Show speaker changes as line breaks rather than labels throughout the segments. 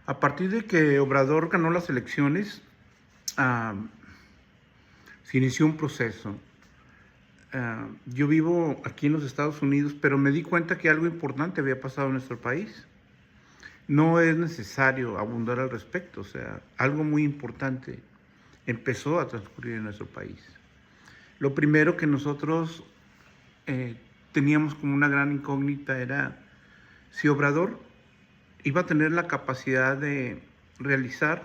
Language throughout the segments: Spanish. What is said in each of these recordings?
A partir de que Obrador ganó las elecciones, ah, se inició un proceso. Yo vivo aquí en los Estados Unidos, pero me di cuenta que algo importante había pasado en nuestro país. No es necesario abundar al respecto, o sea, algo muy importante empezó a transcurrir en nuestro país. Lo primero que nosotros teníamos como una gran incógnita era si Obrador iba a tener la capacidad de realizar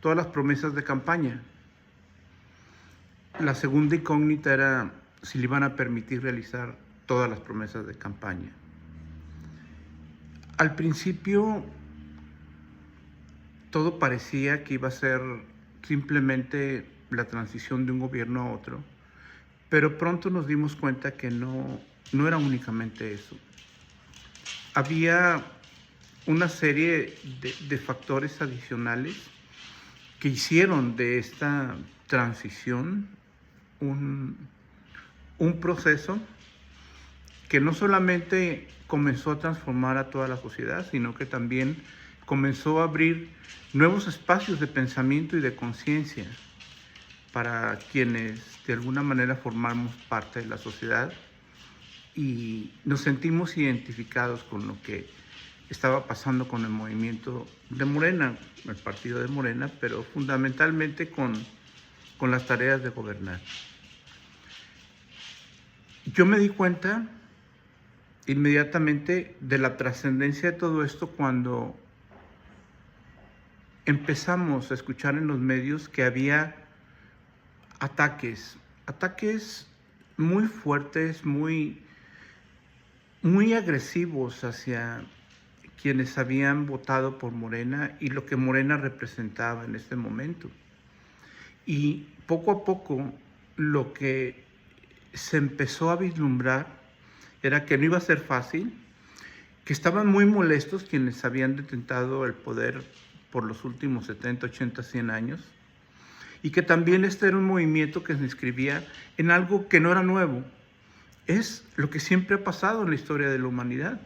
todas las promesas de campaña. La segunda incógnita era si le iban a permitir realizar todas las promesas de campaña. Al principio todo parecía que iba a ser simplemente la transición de un gobierno a otro, pero pronto nos dimos cuenta que no era únicamente eso. Había una serie de factores adicionales que hicieron de esta transición un proceso que no solamente comenzó a transformar a toda la sociedad, sino que también comenzó a abrir nuevos espacios de pensamiento y de conciencia para quienes de alguna manera formamos parte de la sociedad y nos sentimos identificados con lo que estaba pasando con el movimiento de Morena, el partido de Morena, pero fundamentalmente con las tareas de gobernar. Yo me di cuenta inmediatamente de la trascendencia de todo esto cuando empezamos a escuchar en los medios que había ataques muy fuertes, muy agresivos hacia quienes habían votado por Morena y lo que Morena representaba en este momento. Y poco a poco lo que se empezó a vislumbrar era que no iba a ser fácil, que estaban muy molestos quienes habían detentado el poder por los últimos 70, 80, 100 años, y que también este era un movimiento que se inscribía en algo que no era nuevo. Es lo que siempre ha pasado en la historia de la humanidad,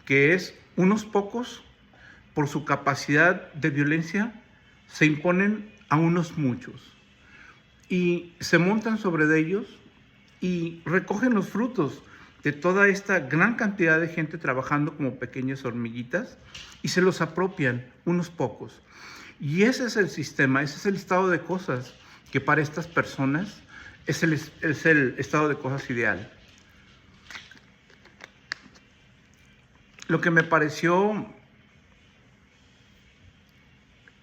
que es unos pocos, por su capacidad de violencia, se imponen a unos muchos y se montan sobre ellos y recogen los frutos de toda esta gran cantidad de gente trabajando como pequeñas hormiguitas y se los apropian unos pocos. Y ese es el sistema, ese es el estado de cosas que para estas personas es el estado de cosas ideal. Lo que me pareció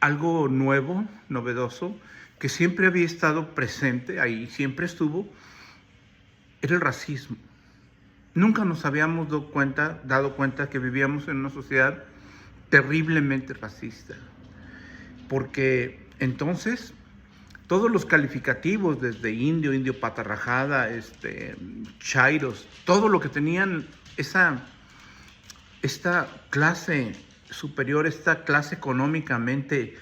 algo nuevo, novedoso, que siempre había estado presente, ahí siempre estuvo, era el racismo. Nunca nos habíamos dado cuenta que vivíamos en una sociedad terriblemente racista, porque entonces todos los calificativos, desde indio, indio pata rajada, chairos, todo lo que tenían esta clase superior, esta clase económicamente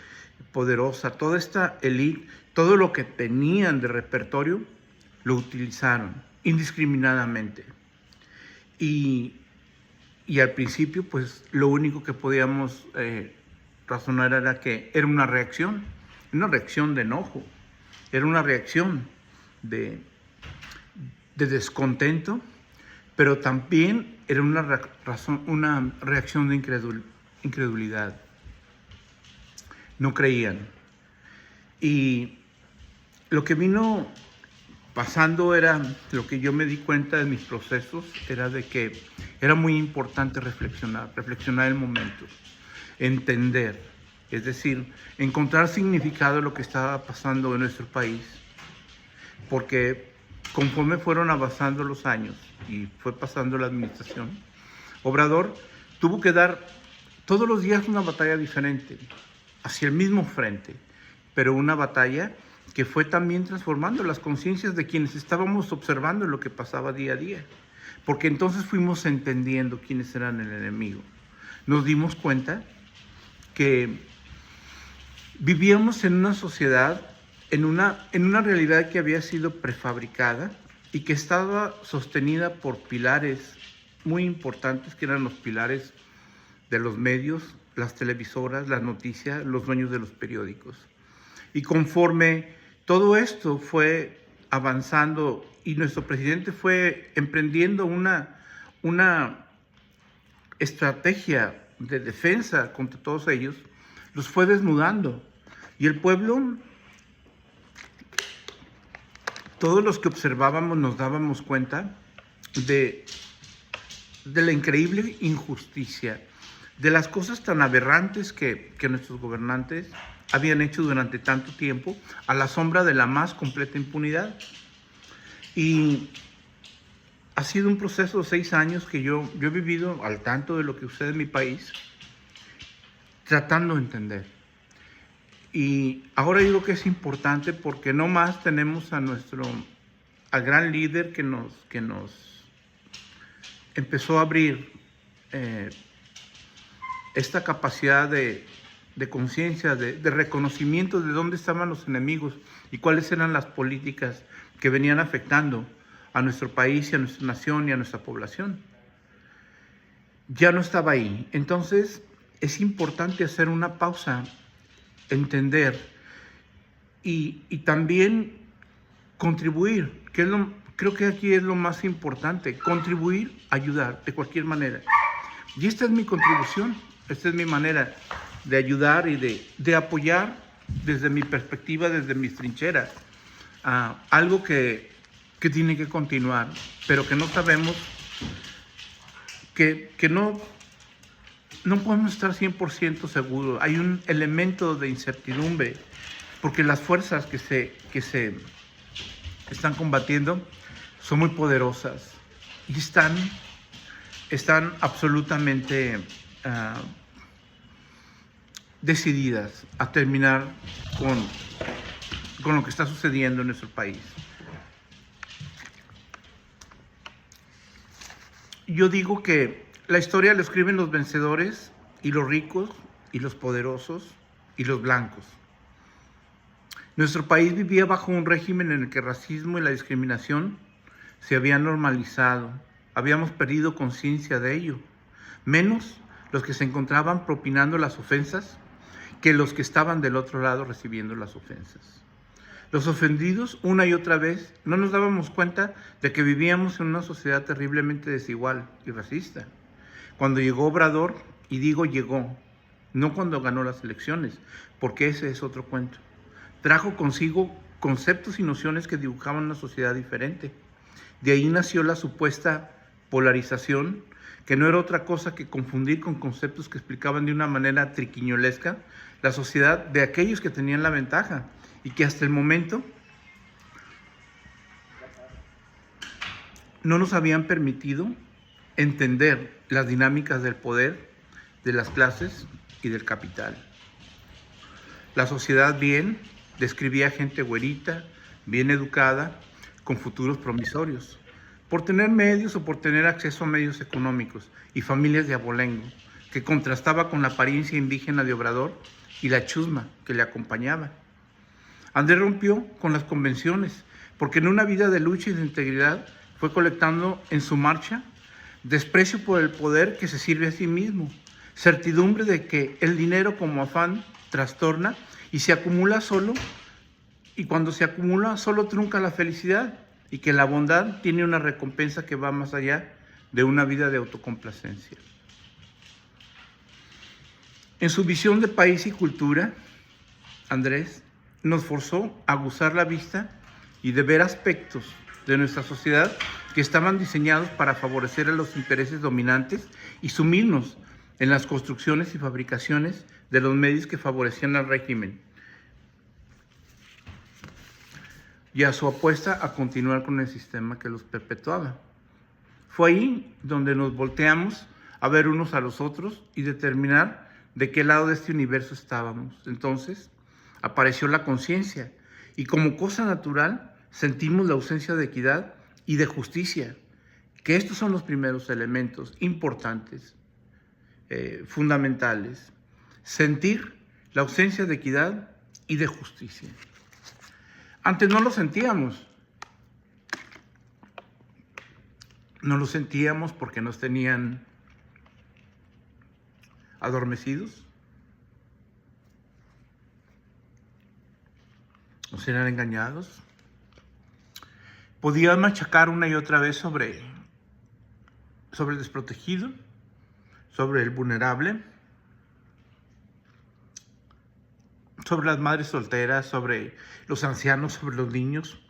poderosa, toda esta élite, todo lo que tenían de repertorio, lo utilizaron indiscriminadamente. Y al principio, pues, lo único que podíamos razonar era que era una reacción de enojo, era una reacción de descontento, pero también era una reacción de incredulidad. No creían. Y lo que vino pasando era, lo que yo me di cuenta de mis procesos, era de que era muy importante reflexionar el momento, entender, es decir, encontrar significado en lo que estaba pasando en nuestro país, porque conforme fueron avanzando los años y fue pasando la administración, Obrador tuvo que dar todos los días una batalla diferente, hacia el mismo frente, pero una batalla que fue también transformando las conciencias de quienes estábamos observando lo que pasaba día a día, porque entonces fuimos entendiendo quiénes eran el enemigo. Nos dimos cuenta que vivíamos en una sociedad, en una realidad que había sido prefabricada y que estaba sostenida por pilares muy importantes, que eran los pilares de los medios, las televisoras, las noticias, los dueños de los periódicos. Y conforme todo esto fue avanzando y nuestro presidente fue emprendiendo una estrategia de defensa contra todos ellos, los fue desnudando. Y el pueblo, todos los que observábamos nos dábamos cuenta de la increíble injusticia, de las cosas tan aberrantes que nuestros gobernantes habían hecho durante tanto tiempo a la sombra de la más completa impunidad. Y ha sido un proceso de 6 años que yo he vivido al tanto de lo que sucede en mi país, tratando de entender. Y ahora digo que es importante porque no más tenemos al gran líder que nos empezó a abrir esta capacidad de conciencia, de reconocimiento de dónde estaban los enemigos y cuáles eran las políticas que venían afectando a nuestro país y a nuestra nación y a nuestra población. Ya no estaba ahí. Entonces es importante hacer una pausa, entender y también contribuir, creo que aquí es lo más importante, contribuir, ayudar de cualquier manera. Y esta es mi contribución, esta es mi manera de ayudar y de apoyar desde mi perspectiva, desde mis trincheras, algo que tiene que continuar, pero que no sabemos, que no podemos estar 100% seguros. Hay un elemento de incertidumbre, porque las fuerzas que se están combatiendo son muy poderosas y están absolutamente decididas a terminar con lo que está sucediendo en nuestro país. Yo digo que la historia la escriben los vencedores y los ricos y los poderosos y los blancos. Nuestro país vivía bajo un régimen en el que el racismo y la discriminación se habían normalizado. Habíamos perdido conciencia de ello, menos los que se encontraban propinando las ofensas que los que estaban del otro lado recibiendo las ofensas. Los ofendidos, una y otra vez, no nos dábamos cuenta de que vivíamos en una sociedad terriblemente desigual y racista. Cuando llegó Obrador, y digo llegó, no cuando ganó las elecciones, porque ese es otro cuento, trajo consigo conceptos y nociones que dibujaban una sociedad diferente. De ahí nació la supuesta polarización, que no era otra cosa que confundir con conceptos que explicaban de una manera triquiñolesca la sociedad de aquellos que tenían la ventaja y que hasta el momento no nos habían permitido entender las dinámicas del poder, de las clases y del capital. La sociedad bien describía gente güerita, bien educada, con futuros promisorios, por tener medios o por tener acceso a medios económicos y familias de abolengo, que contrastaba con la apariencia indígena de Obrador y la chusma que le acompañaba. Andrés rompió con las convenciones, porque en una vida de lucha y de integridad fue colectando en su marcha desprecio por el poder que se sirve a sí mismo, certidumbre de que el dinero como afán trastorna y se acumula solo, y cuando se acumula solo trunca la felicidad, y que la bondad tiene una recompensa que va más allá de una vida de autocomplacencia. En su visión de país y cultura, Andrés nos forzó a aguzar la vista y de ver aspectos de nuestra sociedad que estaban diseñados para favorecer a los intereses dominantes y sumirnos en las construcciones y fabricaciones de los medios que favorecían al régimen, y a su apuesta a continuar con el sistema que los perpetuaba. Fue ahí donde nos volteamos a ver unos a los otros y determinar de qué lado de este universo estábamos. Entonces apareció la conciencia y como cosa natural sentimos la ausencia de equidad y de justicia, que estos son los primeros elementos importantes, fundamentales. Sentir la ausencia de equidad y de justicia. Antes no lo sentíamos. No lo sentíamos porque nos tenían adormecidos, no serán engañados. Podía machacar una y otra vez sobre el desprotegido, sobre el vulnerable, sobre las madres solteras, sobre los ancianos, sobre los niños,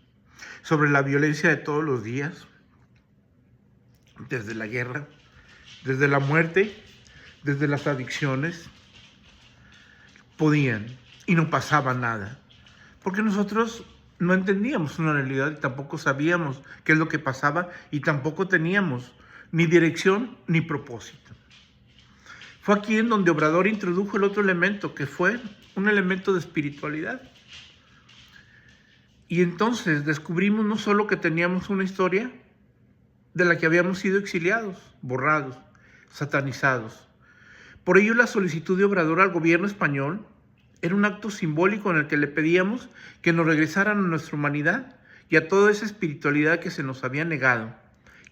sobre la violencia de todos los días, desde la guerra, desde la muerte, desde las adicciones. Podían y no pasaba nada, porque nosotros no entendíamos una realidad y tampoco sabíamos qué es lo que pasaba y tampoco teníamos ni dirección ni propósito. Fue aquí en donde Obrador introdujo el otro elemento, que fue un elemento de espiritualidad. Y entonces descubrimos no solo que teníamos una historia de la que habíamos sido exiliados, borrados, satanizados. Por ello la solicitud de Obrador al gobierno español era un acto simbólico en el que le pedíamos que nos regresaran a nuestra humanidad y a toda esa espiritualidad que se nos había negado,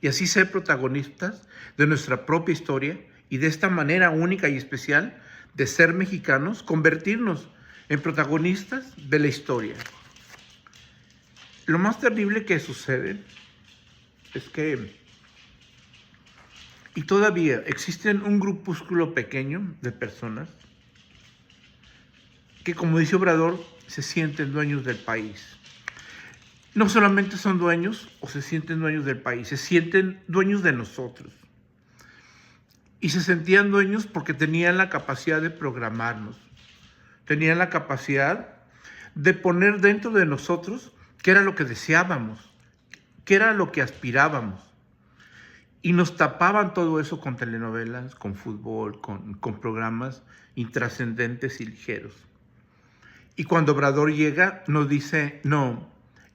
y así ser protagonistas de nuestra propia historia y de esta manera única y especial de ser mexicanos, convertirnos en protagonistas de la historia. Lo más terrible que sucede es que, y todavía existen un grupúsculo pequeño de personas que, como dice Obrador, se sienten dueños del país. No solamente son dueños o se sienten dueños del país, se sienten dueños de nosotros. Y se sentían dueños porque tenían la capacidad de programarnos, tenían la capacidad de poner dentro de nosotros qué era lo que deseábamos, qué era lo que aspirábamos. Y nos tapaban todo eso con telenovelas, con fútbol, con programas intrascendentes y ligeros. Y cuando Obrador llega, nos dice, no,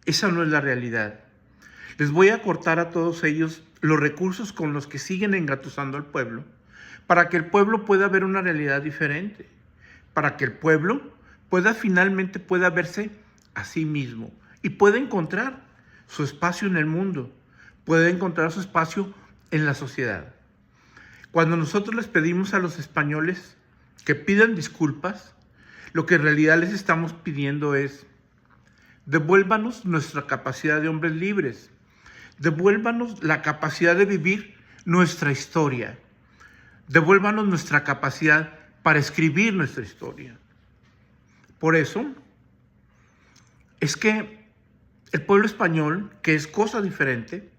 esa no es la realidad. Les voy a cortar a todos ellos los recursos con los que siguen engatusando al pueblo, para que el pueblo pueda ver una realidad diferente, para que el pueblo finalmente pueda verse a sí mismo y pueda encontrar su espacio en el mundo, pueda encontrar su espacio en la sociedad. Cuando nosotros les pedimos a los españoles que pidan disculpas, lo que en realidad les estamos pidiendo es: devuélvanos nuestra capacidad de hombres libres, devuélvanos la capacidad de vivir nuestra historia, devuélvanos nuestra capacidad para escribir nuestra historia. Por eso es que el pueblo español, que es cosa diferente,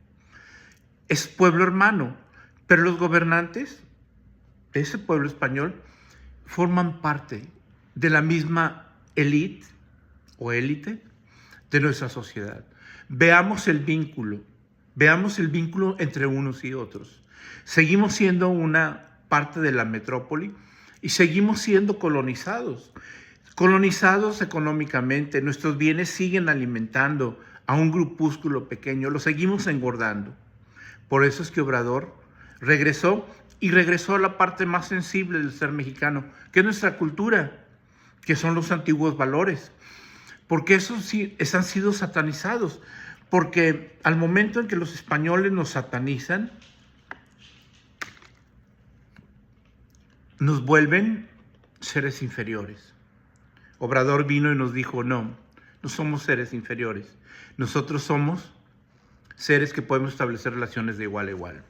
es pueblo hermano, pero los gobernantes de ese pueblo español forman parte de la misma élite o élite de nuestra sociedad. Veamos el vínculo entre unos y otros. Seguimos siendo una parte de la metrópoli y seguimos siendo colonizados económicamente. Nuestros bienes siguen alimentando a un grupúsculo pequeño, lo seguimos engordando. Por eso es que Obrador regresó a la parte más sensible del ser mexicano, que es nuestra cultura, que son los antiguos valores, porque esos sí han sido satanizados, porque al momento en que los españoles nos satanizan, nos vuelven seres inferiores. Obrador vino y nos dijo, no somos seres inferiores, nosotros somos seres que podemos establecer relaciones de igual a igual.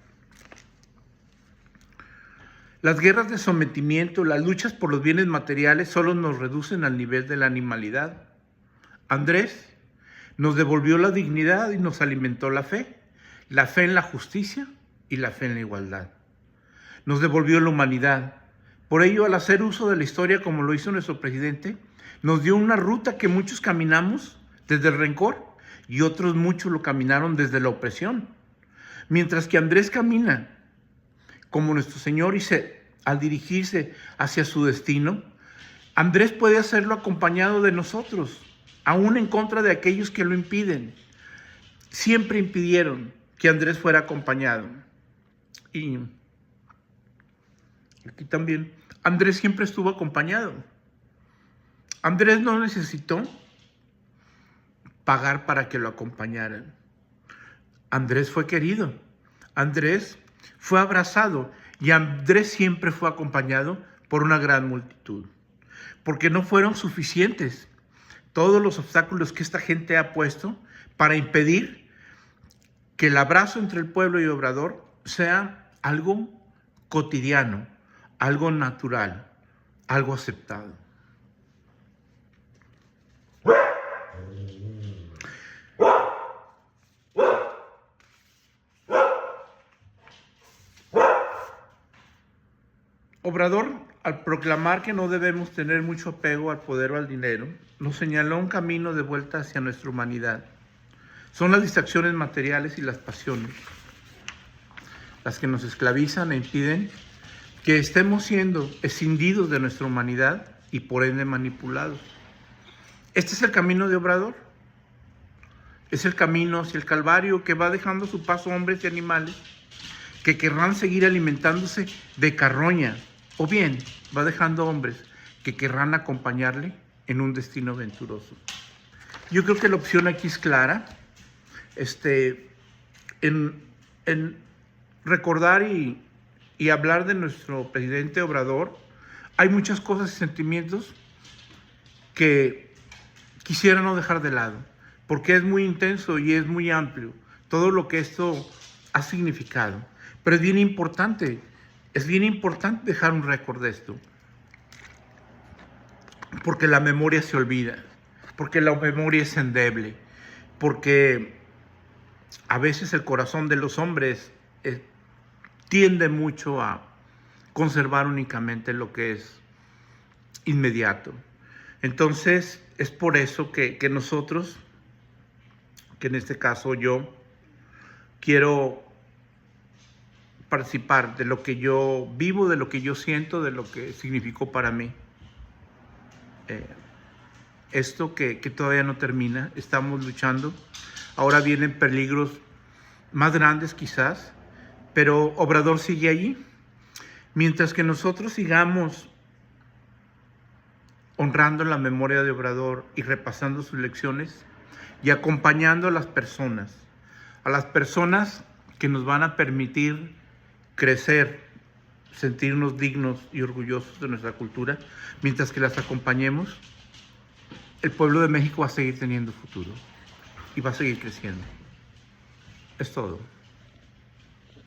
Las guerras de sometimiento, las luchas por los bienes materiales solo nos reducen al nivel de la animalidad. Andrés nos devolvió la dignidad y nos alimentó la fe en la justicia y la fe en la igualdad. Nos devolvió la humanidad. Por ello, al hacer uso de la historia como lo hizo nuestro presidente, nos dio una ruta que muchos caminamos desde el rencor y otros muchos lo caminaron desde la opresión. Mientras que Andrés camina como nuestro Señor y al dirigirse hacia su destino, Andrés puede hacerlo acompañado de nosotros, aún en contra de aquellos que lo impiden. Siempre impidieron que Andrés fuera acompañado. Y aquí también, Andrés siempre estuvo acompañado. Andrés no necesitó pagar para que lo acompañaran. Andrés fue querido, Andrés fue abrazado y Andrés siempre fue acompañado por una gran multitud, porque no fueron suficientes todos los obstáculos que esta gente ha puesto para impedir que el abrazo entre el pueblo y Obrador sea algo cotidiano, algo natural, algo aceptado. Obrador, al proclamar que no debemos tener mucho apego al poder o al dinero, nos señaló un camino de vuelta hacia nuestra humanidad. Son las distracciones materiales y las pasiones las que nos esclavizan e impiden que estemos siendo escindidos de nuestra humanidad y por ende manipulados. Este es el camino de Obrador. Es el camino hacia el Calvario que va dejando a su paso hombres y animales que querrán seguir alimentándose de carroña, o bien va dejando hombres que querrán acompañarle en un destino venturoso. Yo creo que la opción aquí es clara, en recordar y hablar de nuestro presidente Obrador. Hay muchas cosas y sentimientos que quisiera no dejar de lado, porque es muy intenso y es muy amplio todo lo que esto ha significado. Pero es bien importante dejar un récord de esto, porque la memoria se olvida, porque la memoria es endeble, porque a veces el corazón de los hombres tiende mucho a conservar únicamente lo que es inmediato. Entonces es por eso que nosotros, que en este caso yo, quiero participar de lo que yo vivo, de lo que yo siento, de lo que significó para mí. Esto que todavía no termina, estamos luchando. Ahora vienen peligros más grandes quizás, pero Obrador sigue allí. Mientras que nosotros sigamos honrando la memoria de Obrador y repasando sus lecciones y acompañando a las personas que nos van a permitir crecer, sentirnos dignos y orgullosos de nuestra cultura, mientras que las acompañemos, el pueblo de México va a seguir teniendo futuro y va a seguir creciendo. Es todo.